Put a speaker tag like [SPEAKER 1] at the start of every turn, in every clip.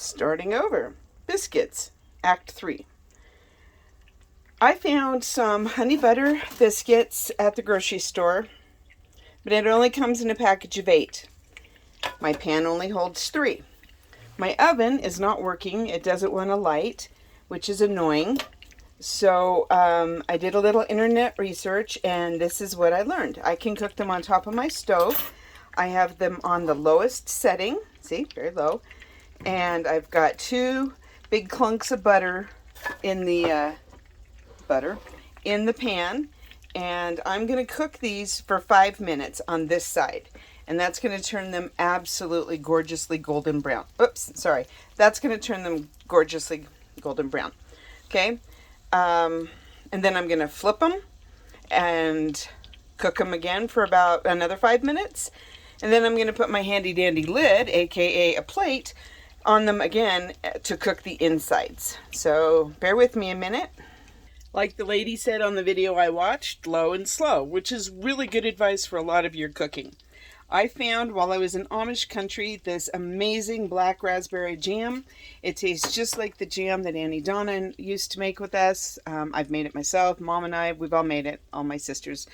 [SPEAKER 1] Starting over. Biscuits, Act 3. I found some honey butter biscuits at the grocery store, but it only comes in a package of 8. My pan only holds 3. My oven is not working. It doesn't want to light, which is annoying. So I did a little internet research, and this is what I learned. I can cook them on top of my stove. I have them on the lowest setting. See, very low. And I've got 2 big clunks of butter in the pan, and I'm going to cook these for 5 minutes on this side, and that's going to turn them absolutely gorgeously golden brown. Oops, sorry. That's going to turn them gorgeously golden brown. Okay, and then I'm going to flip them and cook them again for about another 5 minutes, and then I'm going to put my handy dandy lid, aka a plate, on them again to cook the insides. So bear with me a minute. Like the lady said on the video I watched, low and slow, which is really good advice for a lot of your cooking. I found while I was in Amish country this amazing black raspberry jam. It tastes just like the jam that Annie Donna used to make with us. I've made it myself. Mom and I, we've all made it, all my sisters.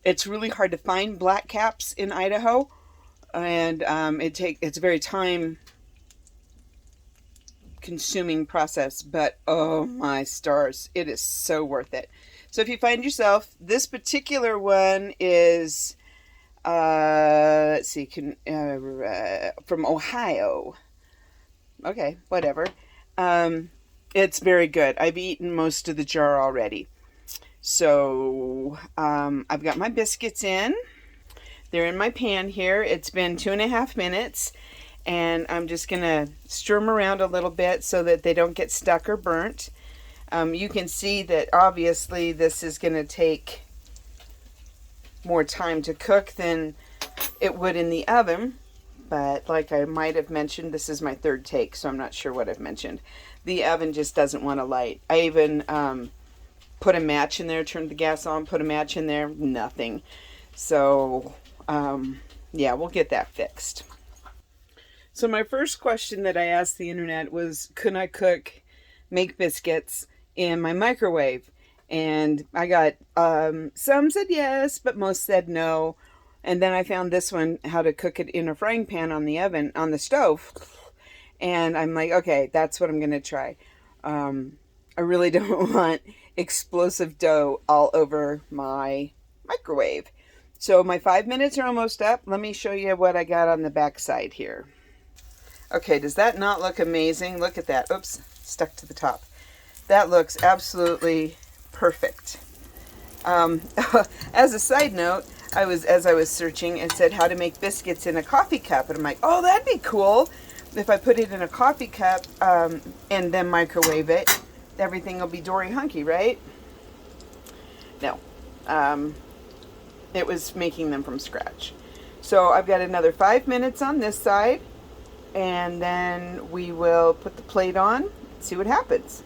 [SPEAKER 1] It's really hard to find black caps in Idaho. And it's a very time consuming process, but oh my stars, it is so worth it. So if you find yourself, this particular one is let's see, from Ohio. Okay, whatever. It's very good. I've eaten most of the jar already. So I've got my biscuits in. They're in my pan here. It's been 2.5 minutes, and I'm just going to stir them around a little bit so that they don't get stuck or burnt. You can see that obviously this is going to take more time to cook than it would in the oven, but like I might have mentioned, this is my 3rd take, so I'm not sure what I've mentioned. The oven just doesn't want to light. I even put a match in there, turned the gas on, put a match in there, nothing. So yeah, we'll get that fixed. So my first question that I asked the internet was, could I make biscuits in my microwave? And I got, some said yes, but most said no. And then I found this one, how to cook it in a frying pan on the stove. And I'm like, okay, that's what I'm going to try. I really don't want explosive dough all over my microwave. So my 5 minutes are almost up. Let me show you what I got on the back side here. Okay, does that not look amazing? Look at that. Oops, stuck to the top. That looks absolutely perfect. As a side note, as I was searching, it said how to make biscuits in a coffee cup. And I'm like, oh, that'd be cool. If I put it in a coffee cup and then microwave it, everything will be dory hunky, right? No. It was making them from scratch. So I've got another 5 minutes on this side, and then we will put the plate on, see what happens.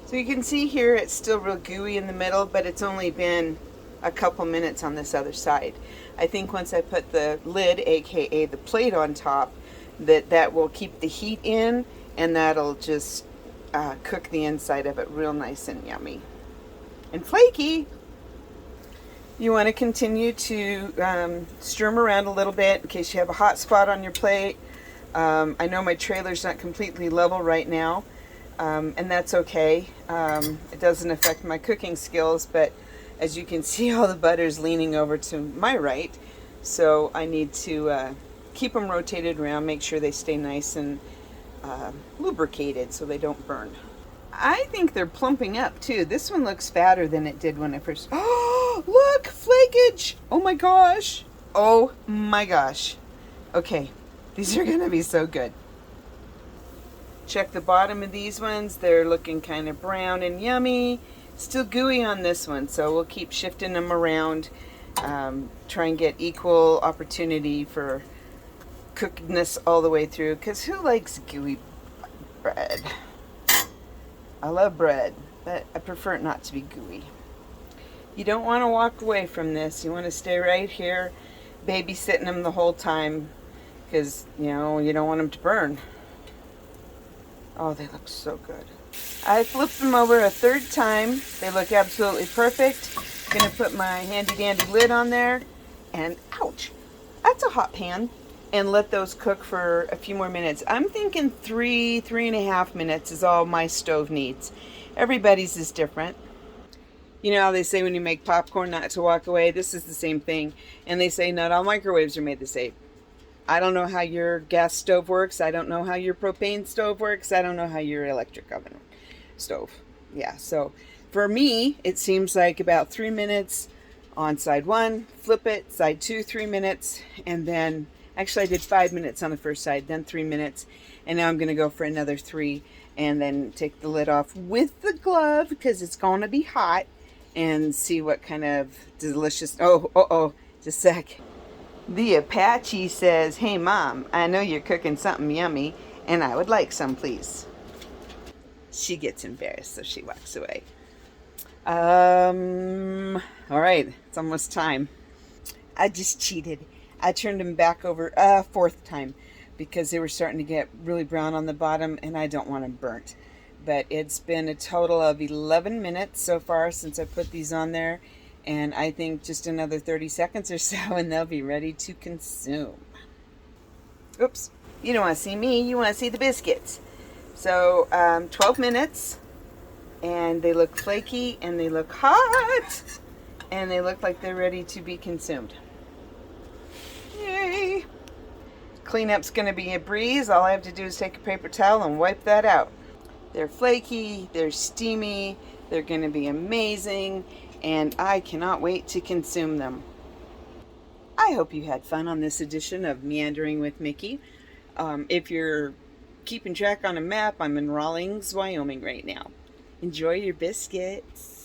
[SPEAKER 1] So you can see here it's still real gooey in the middle, but it's only been a couple minutes on this other side. I think once I put the lid, aka the plate, on top, that will keep the heat in, and that'll just cook the inside of it real nice and yummy and flaky. You want to continue to stir them around a little bit in case you have a hot spot on your plate. I know my trailer's not completely level right now, and that's okay. It doesn't affect my cooking skills, but as you can see, all the butter's leaning over to my right, so I need to keep them rotated around, make sure they stay nice and lubricated so they don't burn. I think they're plumping up too. This one looks fatter than it did when I first... Oh, look! Flakage! Oh my gosh! Oh my gosh. Okay, these are gonna be so good. Check the bottom of these ones. They're looking kind of brown and yummy. Still gooey on this one, so we'll keep shifting them around. Try and get equal opportunity for cookedness all the way through, because who likes gooey bread? I love bread, but I prefer it not to be gooey. You don't want to walk away from this. You want to stay right here, babysitting them the whole time, because, you know, you don't want them to burn. Oh, they look so good. I flipped them over a third time. They look absolutely perfect. Gonna put my handy dandy lid on there, and ouch, that's a hot pan. And let those cook for a few more minutes. I'm thinking 3.5 minutes is all my stove needs. Everybody's is different. You know how they say when you make popcorn not to walk away? This is the same thing. And they say not all microwaves are made the same. I don't know how your gas stove works. I don't know how your propane stove works. I don't know how your electric oven stove. Yeah, so for me, it seems like about 3 minutes on side one, flip it, side two, 3 minutes, and then actually I did 5 minutes on the first side, then 3 minutes, and now I'm going to go for another 3, and then take the lid off with the glove because it's going to be hot, and see what kind of delicious, just a sec. The Apache says, "Hey Mom, I know you're cooking something yummy, and I would like some, please." She gets embarrassed, so she walks away. All right, it's almost time. I just cheated. I turned them back over a fourth time because they were starting to get really brown on the bottom, and I don't want them burnt. But it's been a total of 11 minutes so far since I put these on there, and I think just another 30 seconds or so, and they'll be ready to consume. Oops, you don't want to see me, you want to see the biscuits. So 12 minutes, and they look flaky, and they look hot, and they look like they're ready to be consumed. Yay! Cleanup's going to be a breeze. All I have to do is take a paper towel and wipe that out. They're flaky, they're steamy, they're going to be amazing, and I cannot wait to consume them. I hope you had fun on this edition of Meandering with Mickey. If you're keeping track on a map, I'm in Rawlings, Wyoming right now. Enjoy your biscuits.